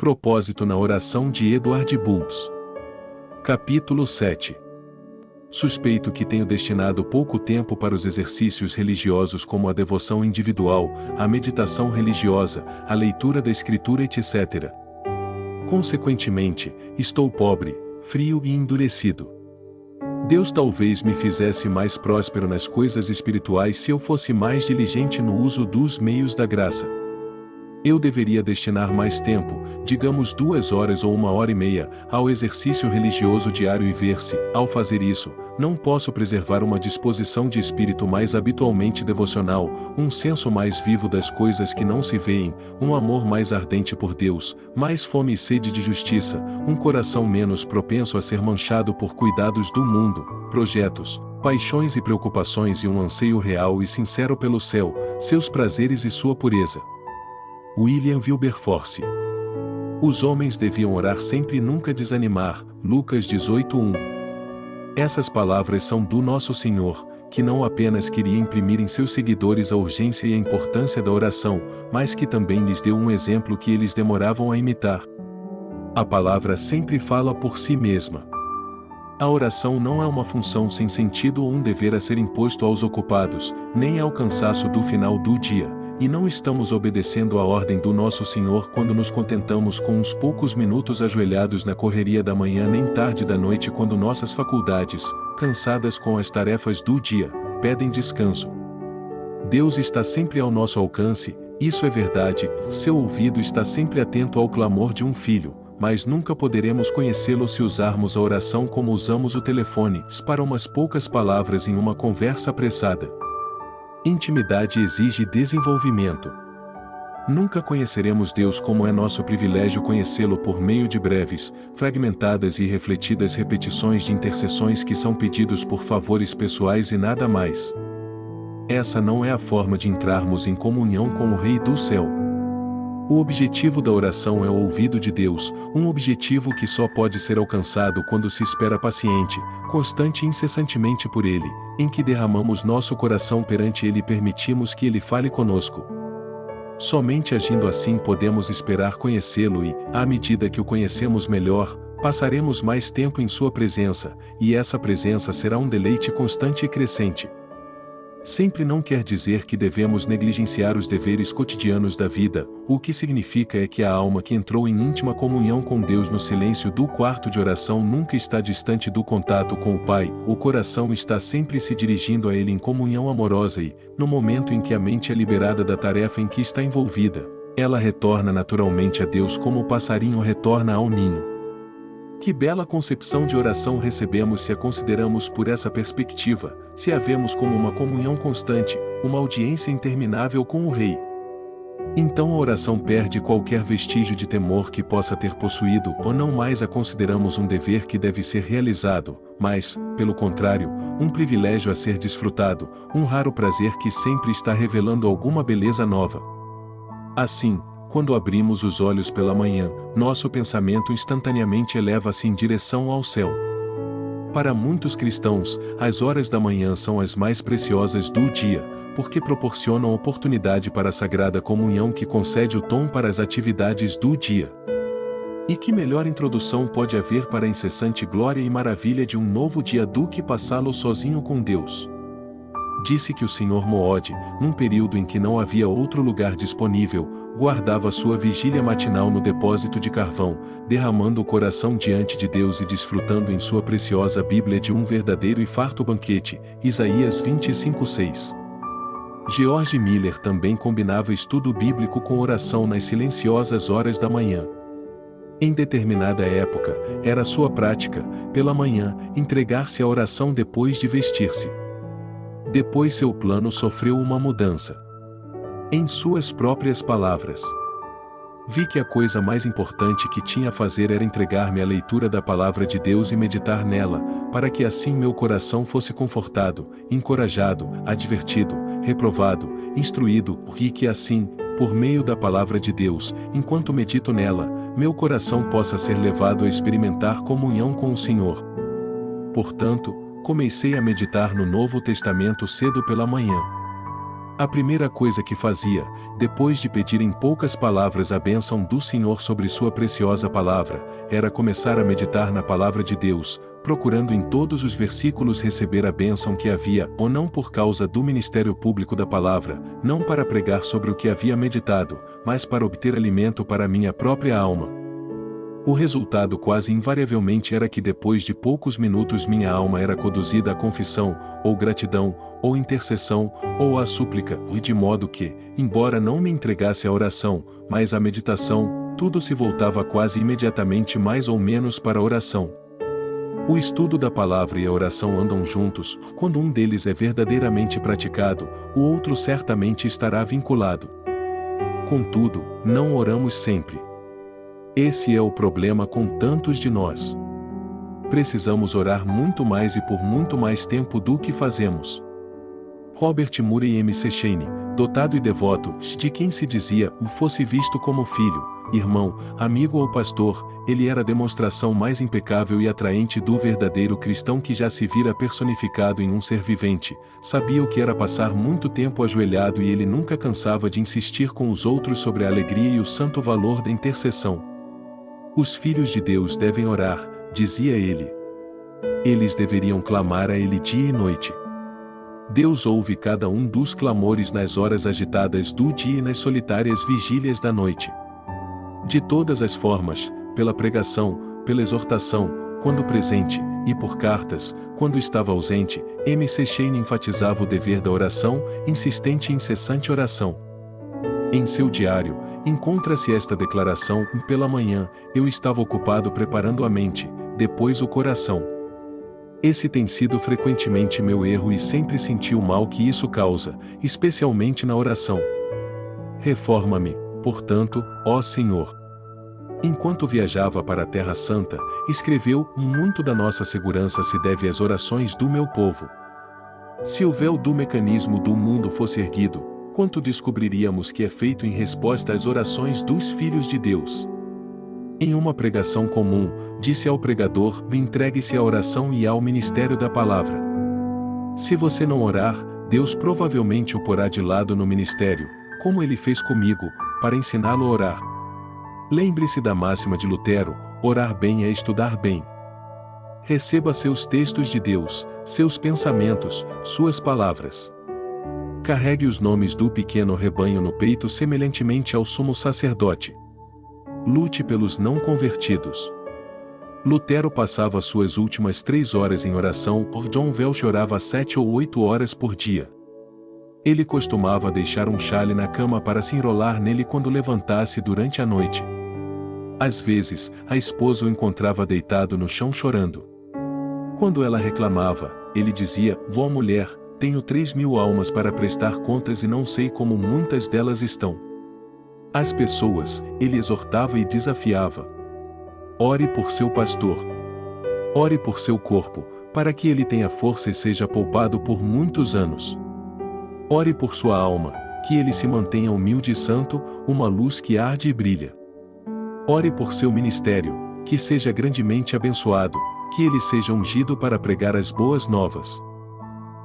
Propósito na oração de Edward Bulls. Capítulo 7. Suspeito que tenho destinado pouco tempo para os exercícios religiosos como a devoção individual, a meditação religiosa, a leitura da Escritura etc. Consequentemente, estou pobre, frio e endurecido. Deus talvez me fizesse mais próspero nas coisas espirituais se eu fosse mais diligente no uso dos meios da graça. Eu deveria destinar mais tempo, digamos 2 horas ou 1h30, ao exercício religioso diário e ver-se, ao fazer isso, não posso preservar uma disposição de espírito mais habitualmente devocional, um senso mais vivo das coisas que não se veem, um amor mais ardente por Deus, mais fome e sede de justiça, um coração menos propenso a ser manchado por cuidados do mundo, projetos, paixões e preocupações e um anseio real e sincero pelo céu, seus prazeres e sua pureza. William Wilberforce. Os homens deviam orar sempre e nunca desanimar. Lucas 18:1. Essas palavras são do nosso Senhor, que não apenas queria imprimir em seus seguidores a urgência e a importância da oração, mas que também lhes deu um exemplo que eles demoravam a imitar. A palavra sempre fala por si mesma. A oração não é uma função sem sentido ou um dever a ser imposto aos ocupados, nem é o cansaço do final do dia. E não estamos obedecendo à ordem do nosso Senhor quando nos contentamos com uns poucos minutos ajoelhados na correria da manhã nem tarde da noite quando nossas faculdades, cansadas com as tarefas do dia, pedem descanso. Deus está sempre ao nosso alcance, isso é verdade, seu ouvido está sempre atento ao clamor de um filho, mas nunca poderemos conhecê-lo se usarmos a oração como usamos o telefone, para umas poucas palavras em uma conversa apressada. Intimidade exige desenvolvimento. Nunca conheceremos Deus como é nosso privilégio conhecê-lo por meio de breves, fragmentadas e refletidas repetições de intercessões que são pedidos por favores pessoais e nada mais. Essa não é a forma de entrarmos em comunhão com o Rei do Céu. O objetivo da oração é o ouvido de Deus, um objetivo que só pode ser alcançado quando se espera paciente, constante e incessantemente por Ele, em que derramamos nosso coração perante Ele e permitimos que Ele fale conosco. Somente agindo assim podemos esperar conhecê-lo e, à medida que o conhecemos melhor, passaremos mais tempo em Sua presença, e essa presença será um deleite constante e crescente. Sempre não quer dizer que devemos negligenciar os deveres cotidianos da vida, o que significa é que a alma que entrou em íntima comunhão com Deus no silêncio do quarto de oração nunca está distante do contato com o Pai, o coração está sempre se dirigindo a Ele em comunhão amorosa e, no momento em que a mente é liberada da tarefa em que está envolvida, ela retorna naturalmente a Deus como o passarinho retorna ao ninho. Que bela concepção de oração recebemos se a consideramos por essa perspectiva, se a vemos como uma comunhão constante, uma audiência interminável com o Rei. Então a oração perde qualquer vestígio de temor que possa ter possuído ou não mais a consideramos um dever que deve ser realizado, mas, pelo contrário, um privilégio a ser desfrutado, um raro prazer que sempre está revelando alguma beleza nova. Assim, quando abrimos os olhos pela manhã, nosso pensamento instantaneamente eleva-se em direção ao céu. Para muitos cristãos, as horas da manhã são as mais preciosas do dia, porque proporcionam oportunidade para a sagrada comunhão que concede o tom para as atividades do dia. E que melhor introdução pode haver para a incessante glória e maravilha de um novo dia do que passá-lo sozinho com Deus? Disse que o Sr. Moody, num período em que não havia outro lugar disponível, guardava sua vigília matinal no depósito de carvão, derramando o coração diante de Deus e desfrutando em sua preciosa Bíblia de um verdadeiro e farto banquete, Isaías 25:6. George Miller também combinava estudo bíblico com oração nas silenciosas horas da manhã. Em determinada época, era sua prática, pela manhã, entregar-se à oração depois de vestir-se. Depois seu plano sofreu uma mudança. Em suas próprias palavras: vi que a coisa mais importante que tinha a fazer era entregar-me à leitura da palavra de Deus e meditar nela, para que assim meu coração fosse confortado, encorajado, advertido, reprovado, instruído, e que assim, por meio da palavra de Deus, enquanto medito nela, meu coração possa ser levado a experimentar comunhão com o Senhor. Portanto, comecei a meditar no Novo Testamento cedo pela manhã. A primeira coisa que fazia, depois de pedir em poucas palavras a bênção do Senhor sobre sua preciosa palavra, era começar a meditar na palavra de Deus, procurando em todos os versículos receber a bênção que havia ou não por causa do ministério público da palavra, não para pregar sobre o que havia meditado, mas para obter alimento para minha própria alma. O resultado quase invariavelmente era que depois de poucos minutos minha alma era conduzida à confissão, ou gratidão, ou intercessão, ou à súplica, e de modo que, embora não me entregasse à oração, mas à meditação, tudo se voltava quase imediatamente mais ou menos para a oração. O estudo da palavra e a oração andam juntos, quando um deles é verdadeiramente praticado, o outro certamente estará vinculado. Contudo, não oramos sempre. Esse é o problema com tantos de nós. Precisamos orar muito mais e por muito mais tempo do que fazemos. Robert Murray McCheyne, dotado e devoto, de quem se dizia fosse visto como filho, irmão, amigo ou pastor, ele era a demonstração mais impecável e atraente do verdadeiro cristão que já se vira personificado em um ser vivente, sabia o que era passar muito tempo ajoelhado e ele nunca cansava de insistir com os outros sobre a alegria e o santo valor da intercessão. Os filhos de Deus devem orar, dizia ele. Eles deveriam clamar a Ele dia e noite. Deus ouve cada um dos clamores nas horas agitadas do dia e nas solitárias vigílias da noite. De todas as formas, pela pregação, pela exortação, quando presente, e por cartas, quando estava ausente, McCheyne enfatizava o dever da oração, insistente e incessante oração. Em seu diário, encontra-se esta declaração: pela manhã, eu estava ocupado preparando a mente, depois o coração. Esse tem sido frequentemente meu erro e sempre senti o mal que isso causa, especialmente na oração. Reforma-me, portanto, ó Senhor. Enquanto viajava para a Terra Santa, escreveu: muito da nossa segurança se deve às orações do meu povo. Se o véu do mecanismo do mundo fosse erguido, quanto descobriríamos que é feito em resposta às orações dos filhos de Deus. Em uma pregação comum, disse ao pregador: entregue-se à oração e ao ministério da palavra. Se você não orar, Deus provavelmente o porá de lado no ministério, como ele fez comigo, para ensiná-lo a orar. Lembre-se da máxima de Lutero: orar bem é estudar bem. Receba seus textos de Deus, seus pensamentos, suas palavras. Carregue os nomes do pequeno rebanho no peito semelhantemente ao sumo sacerdote. Lute pelos não convertidos. Lutero passava suas últimas 3 horas em oração, John Welsh orava 7 ou 8 horas por dia. Ele costumava deixar um chale na cama para se enrolar nele quando levantasse durante a noite. Às vezes, a esposa o encontrava deitado no chão chorando. Quando ela reclamava, ele dizia: "Vó mulher, tenho 3.000 almas para prestar contas e não sei como muitas delas estão." As pessoas, ele exortava e desafiava. Ore por seu pastor. Ore por seu corpo, para que ele tenha força e seja poupado por muitos anos. Ore por sua alma, que ele se mantenha humilde e santo, uma luz que arde e brilha. Ore por seu ministério, que seja grandemente abençoado, que ele seja ungido para pregar as boas novas.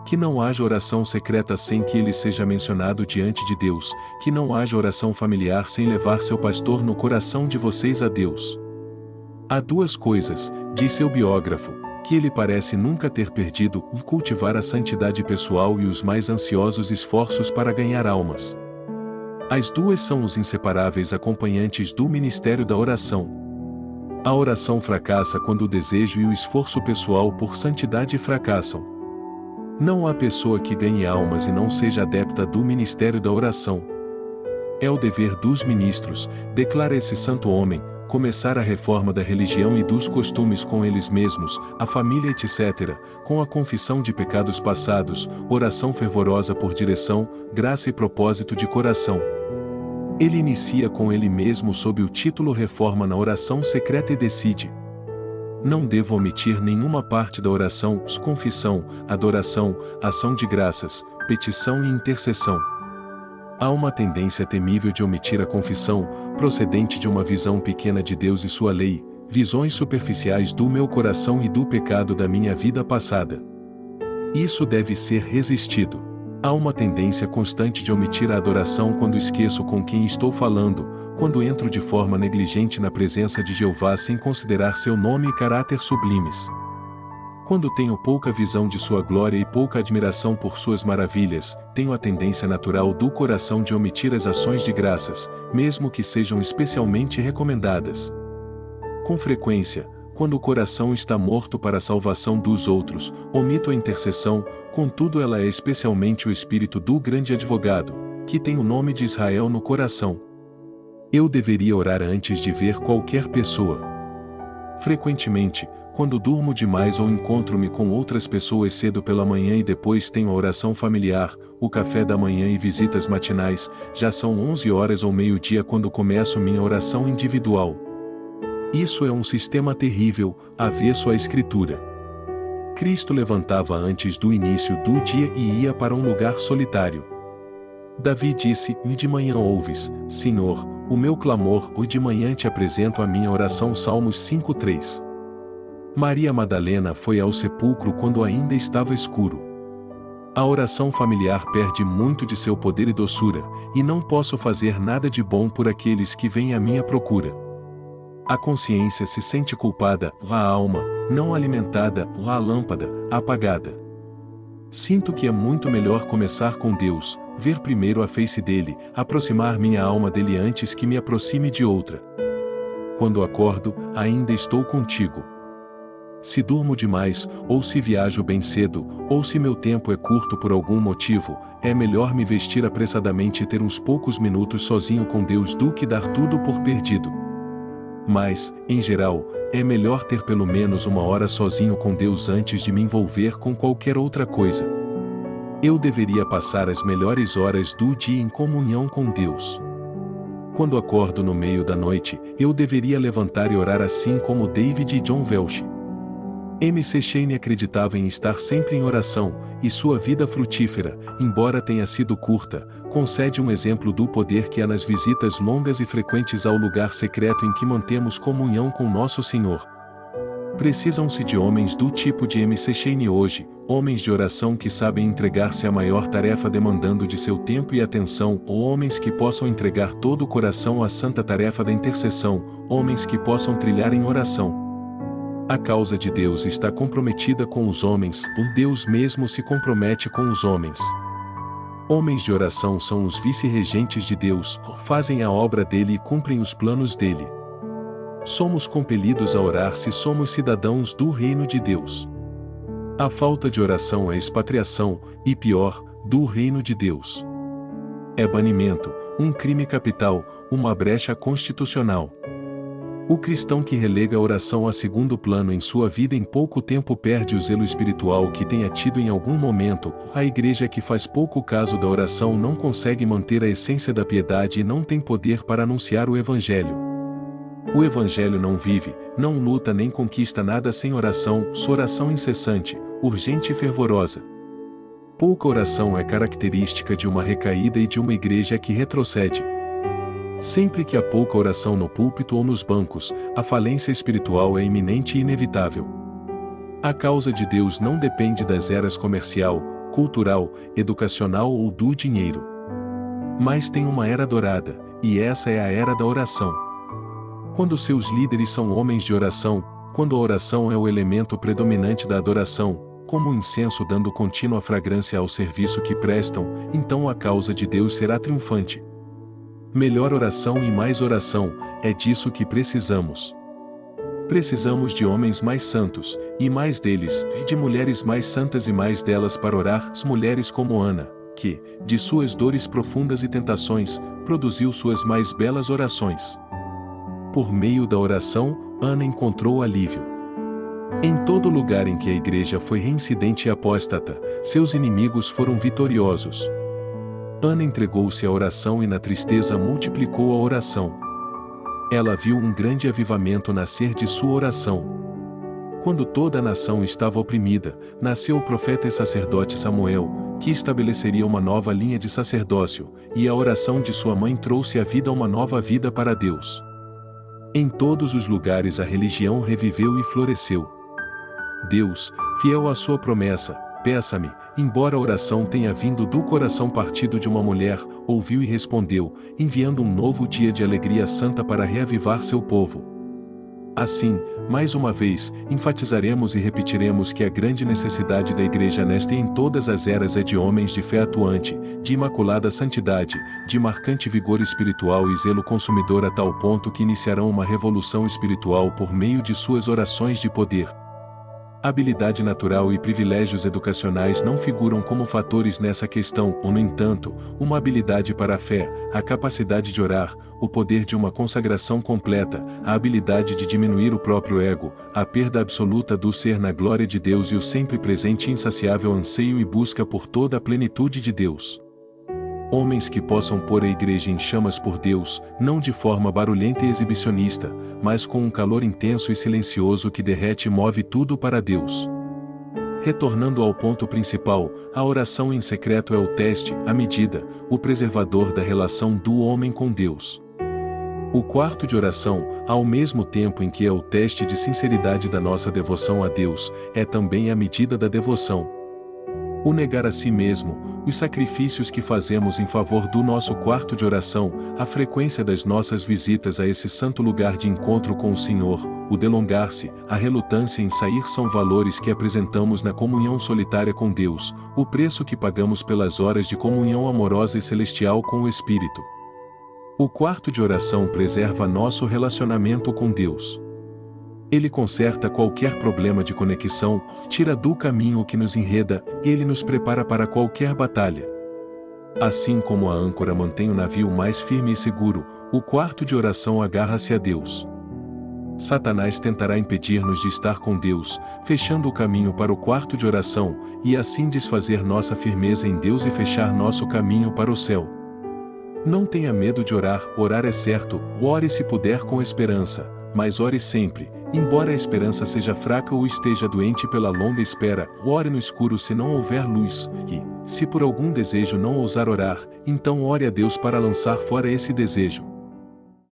Que não haja oração secreta sem que ele seja mencionado diante de Deus, que não haja oração familiar sem levar seu pastor no coração de vocês a Deus. Há 2 coisas, diz seu biógrafo, que ele parece nunca ter perdido: cultivar a santidade pessoal e os mais ansiosos esforços para ganhar almas. As 2 são os inseparáveis acompanhantes do ministério da oração. A oração fracassa quando o desejo e o esforço pessoal por santidade fracassam. Não há pessoa que ganhe almas e não seja adepta do ministério da oração. É o dever dos ministros, declara esse santo homem, começar a reforma da religião e dos costumes com eles mesmos, a família etc., com a confissão de pecados passados, oração fervorosa por direção, graça e propósito de coração. Ele inicia com ele mesmo sob o título Reforma na oração secreta e decide: não devo omitir nenhuma parte da oração, confissão, adoração, ação de graças, petição e intercessão. Há uma tendência temível de omitir a confissão, procedente de uma visão pequena de Deus e sua lei, visões superficiais do meu coração e do pecado da minha vida passada. Isso deve ser resistido. Há uma tendência constante de omitir a adoração quando esqueço com quem estou falando, quando entro de forma negligente na presença de Jeová sem considerar seu nome e caráter sublimes. Quando tenho pouca visão de sua glória e pouca admiração por suas maravilhas, tenho a tendência natural do coração de omitir as ações de graças, mesmo que sejam especialmente recomendadas. Com frequência, quando o coração está morto para a salvação dos outros, omito a intercessão, contudo ela é especialmente o espírito do grande advogado, que tem o nome de Israel no coração. Eu deveria orar antes de ver qualquer pessoa. Frequentemente, quando durmo demais ou encontro-me com outras pessoas cedo pela manhã e depois tenho a oração familiar, o café da manhã e visitas matinais, já são 11 horas ou meio-dia quando começo minha oração individual. Isso é um sistema terrível, avesso à Escritura. Cristo levantava antes do início do dia e ia para um lugar solitário. Davi disse: "E de manhã ouves, Senhor, o meu clamor, e de manhã te apresento a minha oração." Salmos 5:3. Maria Madalena foi ao sepulcro quando ainda estava escuro. A oração familiar perde muito de seu poder e doçura, e não posso fazer nada de bom por aqueles que vêm à minha procura. A consciência se sente culpada, a alma, não alimentada, a lâmpada, apagada. Sinto que é muito melhor começar com Deus, ver primeiro a face dele, aproximar minha alma dele antes que me aproxime de outra. Quando acordo, ainda estou contigo. Se durmo demais, ou se viajo bem cedo, ou se meu tempo é curto por algum motivo, é melhor me vestir apressadamente e ter uns poucos minutos sozinho com Deus do que dar tudo por perdido. Mas, em geral, é melhor ter pelo menos uma hora sozinho com Deus antes de me envolver com qualquer outra coisa. Eu deveria passar as melhores horas do dia em comunhão com Deus. Quando acordo no meio da noite, eu deveria levantar e orar assim como David e John Welsh. M.C. Shane acreditava em estar sempre em oração, e sua vida frutífera, embora tenha sido curta, concede um exemplo do poder que há nas visitas longas e frequentes ao lugar secreto em que mantemos comunhão com nosso Senhor. Precisam-se de homens do tipo de M.C. Shane hoje, homens de oração que sabem entregar-se à maior tarefa demandando de seu tempo e atenção, ou homens que possam entregar todo o coração à santa tarefa da intercessão, homens que possam trilhar em oração. A causa de Deus está comprometida com os homens, o Deus mesmo se compromete com os homens. Homens de oração são os vice-regentes de Deus, fazem a obra dele e cumprem os planos dele. Somos compelidos a orar se somos cidadãos do reino de Deus. A falta de oração é expatriação, e pior, do reino de Deus. É banimento, um crime capital, uma brecha constitucional. O cristão que relega a oração a segundo plano em sua vida em pouco tempo perde o zelo espiritual que tenha tido em algum momento. A igreja que faz pouco caso da oração não consegue manter a essência da piedade e não tem poder para anunciar o Evangelho. O Evangelho não vive, não luta nem conquista nada sem oração, sua oração incessante, urgente e fervorosa. Pouca oração é característica de uma recaída e de uma igreja que retrocede. Sempre que há pouca oração no púlpito ou nos bancos, a falência espiritual é iminente e inevitável. A causa de Deus não depende das eras comercial, cultural, educacional ou do dinheiro. Mas tem uma era dourada, e essa é a era da oração. Quando seus líderes são homens de oração, quando a oração é o elemento predominante da adoração, como o incenso dando contínua fragrância ao serviço que prestam, então a causa de Deus será triunfante. Melhor oração e mais oração, é disso que precisamos. Precisamos de homens mais santos, e mais deles, e de mulheres mais santas e mais delas para orar, mulheres como Ana, que, de suas dores profundas e tentações, produziu suas mais belas orações. Por meio da oração, Ana encontrou alívio. Em todo lugar em que a igreja foi reincidente e apóstata, seus inimigos foram vitoriosos. Ana entregou-se à oração e na tristeza multiplicou a oração. Ela viu um grande avivamento nascer de sua oração. Quando toda a nação estava oprimida, nasceu o profeta e sacerdote Samuel, que estabeleceria uma nova linha de sacerdócio, e a oração de sua mãe trouxe à vida uma nova vida para Deus. Em todos os lugares a religião reviveu e floresceu. Deus, fiel à sua promessa, peça-me, embora a oração tenha vindo do coração partido de uma mulher, ouviu e respondeu, enviando um novo dia de alegria santa para reavivar seu povo. Assim, mais uma vez, enfatizaremos e repetiremos que a grande necessidade da Igreja nesta e em todas as eras é de homens de fé atuante, de imaculada santidade, de marcante vigor espiritual e zelo consumidor a tal ponto que iniciarão uma revolução espiritual por meio de suas orações de poder. Habilidade natural e privilégios educacionais não figuram como fatores nessa questão, ou no entanto, uma habilidade para a fé, a capacidade de orar, o poder de uma consagração completa, a habilidade de diminuir o próprio ego, a perda absoluta do ser na glória de Deus e o sempre presente e insaciável anseio e busca por toda a plenitude de Deus. Homens que possam pôr a igreja em chamas por Deus, não de forma barulhenta e exibicionista, mas com um calor intenso e silencioso que derrete e move tudo para Deus. Retornando ao ponto principal, a oração em secreto é o teste, a medida, o preservador da relação do homem com Deus. O quarto de oração, ao mesmo tempo em que é o teste de sinceridade da nossa devoção a Deus, é também a medida da devoção. O negar a si mesmo, os sacrifícios que fazemos em favor do nosso quarto de oração, a frequência das nossas visitas a esse santo lugar de encontro com o Senhor, o delongar-se, a relutância em sair são valores que apresentamos na comunhão solitária com Deus, o preço que pagamos pelas horas de comunhão amorosa e celestial com o Espírito. O quarto de oração preserva nosso relacionamento com Deus. Ele conserta qualquer problema de conexão, tira do caminho o que nos enreda, e ele nos prepara para qualquer batalha. Assim como a âncora mantém o navio mais firme e seguro, o quarto de oração agarra-se a Deus. Satanás tentará impedir-nos de estar com Deus, fechando o caminho para o quarto de oração, e assim desfazer nossa firmeza em Deus e fechar nosso caminho para o céu. Não tenha medo de orar, orar é certo, ore se puder com esperança, mas ore sempre. Embora a esperança seja fraca ou esteja doente pela longa espera, ore no escuro se não houver luz, e, se por algum desejo não ousar orar, então ore a Deus para lançar fora esse desejo.